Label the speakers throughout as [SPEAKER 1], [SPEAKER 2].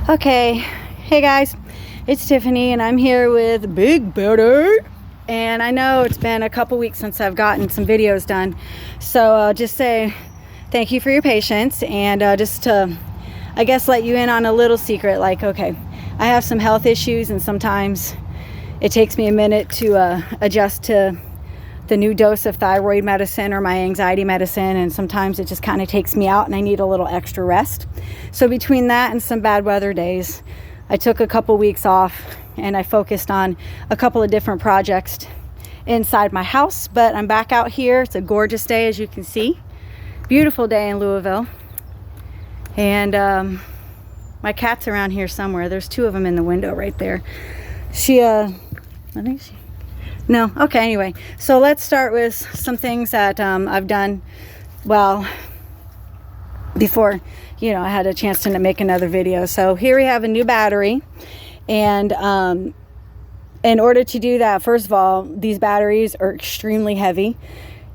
[SPEAKER 1] Okay, hey guys, it's Tiffany and I'm here with Big Betty. And I know it's been a couple weeks since I've gotten some videos done, so I'll just say thank you for your patience and just to, I guess, let you in on a little secret. Like, okay, I have some health issues and sometimes it takes me a minute to adjust to the new dose of thyroid medicine or my anxiety medicine, and sometimes it just kind of takes me out and I need a little extra rest. So between that and some bad weather days, I took a couple weeks off and I focused on a couple of different projects inside my house. But I'm back out here. It's a gorgeous day, as you can see. Beautiful day in Louisville. And my cat's around here somewhere. There's two of them in the window right there. No, okay, anyway, so let's start with some things that I've done, well, before, I had a chance to make another video. So here we have a new battery, and in order to do that, first of all, these batteries are extremely heavy,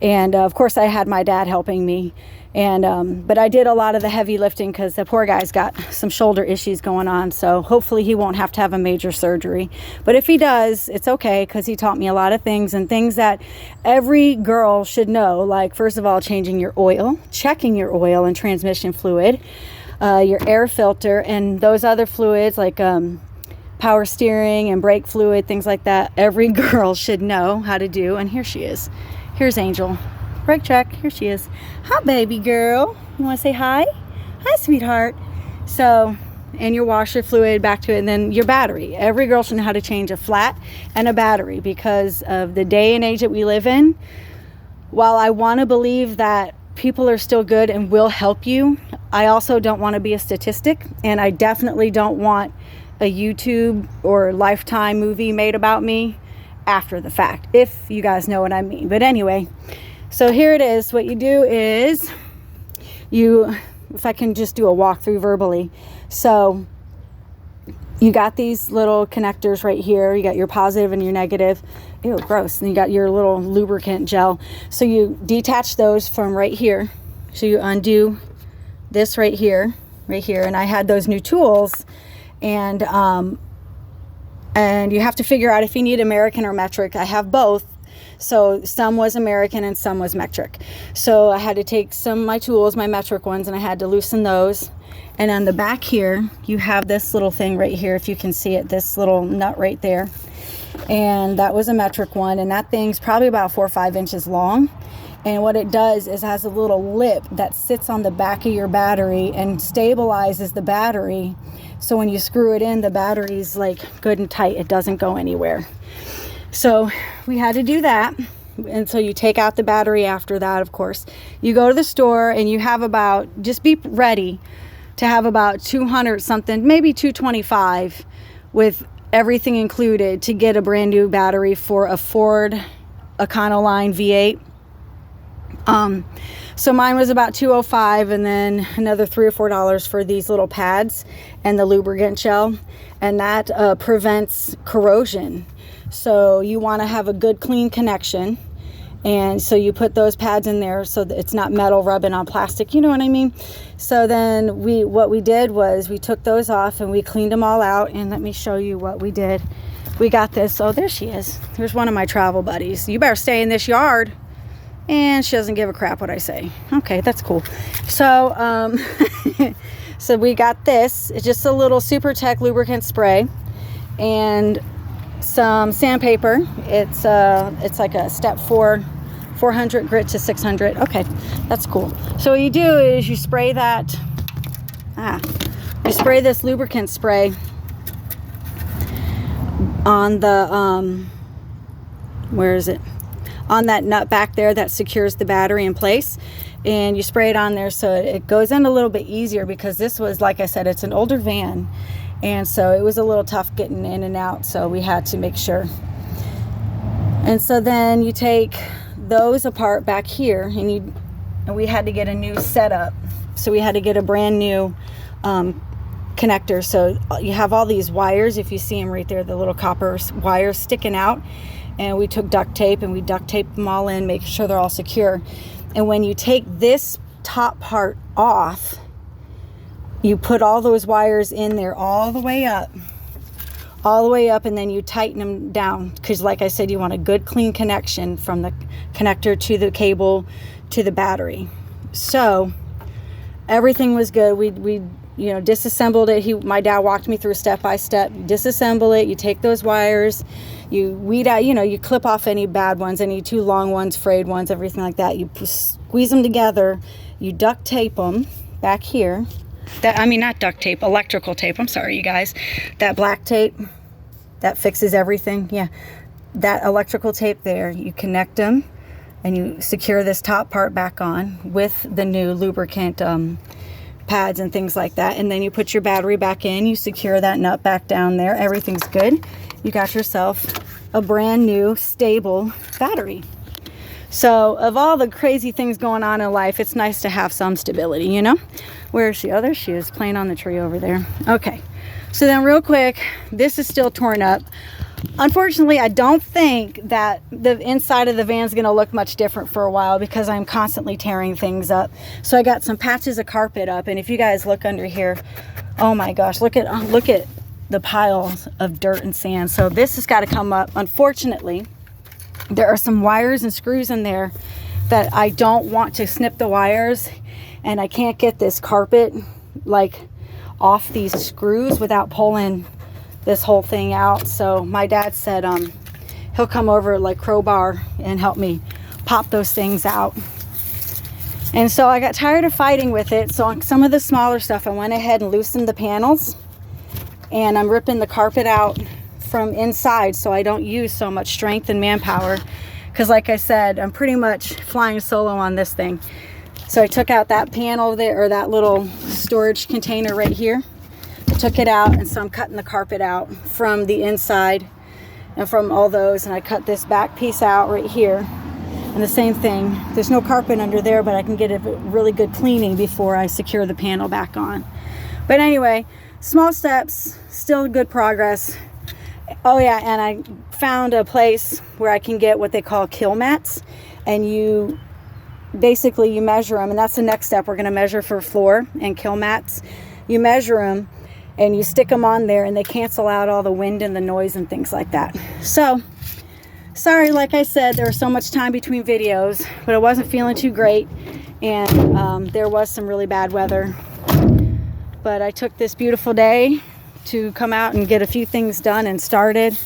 [SPEAKER 1] and of course I had my dad helping me, and but I did a lot of the heavy lifting because the poor guy's got some shoulder issues going on, so hopefully he won't have to have a major surgery. But if he does, it's okay, because he taught me a lot of things, and things that every girl should know, like, first of all, changing your oil, checking your oil and transmission fluid, your air filter, and those other fluids like power steering and brake fluid, things like that. Every girl should know how to do. And here she is. Here's Angel. Brake check. Here she is. Hi, baby girl. You want to say hi? Hi, sweetheart. So, and your washer fluid, back to it, and then your battery. Every girl should know how to change a flat and a battery because of the day and age that we live in. While I want to believe that people are still good and will help you, I also don't want to be a statistic, and I definitely don't want a YouTube or Lifetime movie made about me after the fact, if you guys know what I mean. But anyway, so here it is. What you do is if I can just do a walkthrough verbally. So you got these little connectors right here. You got your positive and your negative. Ew, gross. And you got your little lubricant gel. So you detach those from right here. So you undo this right here. And I had those new tools, and you have to figure out if you need American or metric. I have both. So some was American and some was metric. So I had to take some of my tools, my metric ones, and I had to loosen those. And on the back here, you have this little thing right here, if you can see it, this little nut right there. And that was a metric one, and that thing's probably about 4 or 5 inches long. And what it does is has a little lip that sits on the back of your battery and stabilizes the battery. So when you screw it in, the battery's like good and tight. It doesn't go anywhere. So we had to do that. And so you take out the battery after that, of course. You go to the store and you have just be ready to have about 200 something, maybe 225 with everything included to get a brand new battery for a Ford Econoline V8. So mine was about $205, and then another $3 or $4 for these little pads and the lubricant gel, and that prevents corrosion. So you want to have a good clean connection, and so you put those pads in there so that it's not metal rubbing on plastic, you know what I mean? So then what we did was we took those off and we cleaned them all out, and let me show you what we did. We got this. Oh, there she is. There's one of my travel buddies. You better stay in this yard. And she doesn't give a crap what I say. Okay, that's cool. So, so we got this. It's just a little Super Tech lubricant spray and some sandpaper. It's like a step 400 grit to 600. Okay, that's cool. So what you do is you spray you spray this lubricant spray on the, where is it? On that nut back there that secures the battery in place, and you spray it on there so it goes in a little bit easier, because this was, like I said, it's an older van, and so it was a little tough getting in and out, so we had to make sure. And so then you take those apart back here, and we had to get a new setup, so we had to get a brand new connector. So you have all these wires, if you see them right there, the little copper wires sticking out. And we took duct tape and we duct taped them all in, making sure they're all secure. And when you take this top part off, You put all those wires in there all the way up, and then you tighten them down, because like I said, you want a good clean connection from the connector to the cable to the battery. So everything was good. We you know, disassembled it. My dad walked me through step by step. You disassemble it, you take those wires, you weed out, you know, you clip off any bad ones, any too long ones, frayed ones, everything like that. You squeeze them together, you duct tape them back here. I mean, not duct tape, electrical tape. I'm sorry, you guys. That black tape that fixes everything. Yeah, that electrical tape there, you connect them and you secure this top part back on with the new lubricant pads and things like that. And then you put your battery back in, you secure that nut back down there. Everything's good. You got yourself a brand new stable battery. So of all the crazy things going on in life, it's nice to have some stability, you know? Where is she? Oh, there she is, playing on the tree over there. Okay, so then real quick, this is still torn up. Unfortunately, I don't think that the inside of the van is going to look much different for a while, because I'm constantly tearing things up. So I got some patches of carpet up, and if you guys look under here, oh my gosh, look at the piles of dirt and sand. So this has got to come up. Unfortunately, there are some wires and screws in there that I don't want to snip the wires, and I can't get this carpet like off these screws without pulling this whole thing out. So my dad said he'll come over like crowbar and help me pop those things out. And so I got tired of fighting with it. So on some of the smaller stuff, I went ahead and loosened the panels, and I'm ripping the carpet out from inside so I don't use so much strength and manpower, because like I said, I'm pretty much flying solo on this thing. So I took out that panel there, or that little storage container right here. I took it out, and so I'm cutting the carpet out from the inside and from all those, and I cut this back piece out right here. And the same thing, there's no carpet under there, but I can get a really good cleaning before I secure the panel back on. But anyway, small steps, still good progress. Oh yeah, and I found a place where I can get what they call kill mats, and you basically you measure them, and that's the next step. We're going to measure for floor and kill mats. You measure them and you stick them on there, and they cancel out all the wind and the noise and things like that. So sorry, like I said, there was so much time between videos, but I wasn't feeling too great, and there was some really bad weather. But I took this beautiful day to come out and get a few things done and started.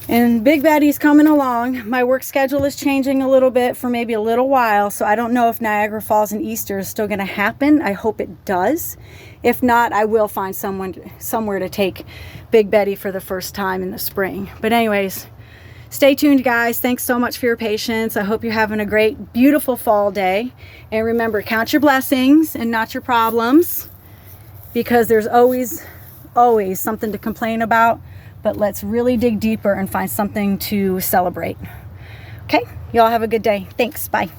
[SPEAKER 1] And Big Betty's coming along. My work schedule is changing a little bit for maybe a little while, so I don't know if Niagara Falls and Easter is still going to happen. I hope it does. If not, I will find somewhere to take Big Betty for the first time in the spring. But anyways, stay tuned, guys. Thanks so much for your patience. I hope you're having a great, beautiful fall day. And remember, count your blessings and not your problems, because there's always something to complain about. But let's really dig deeper and find something to celebrate. Okay, y'all have a good day. Thanks. Bye.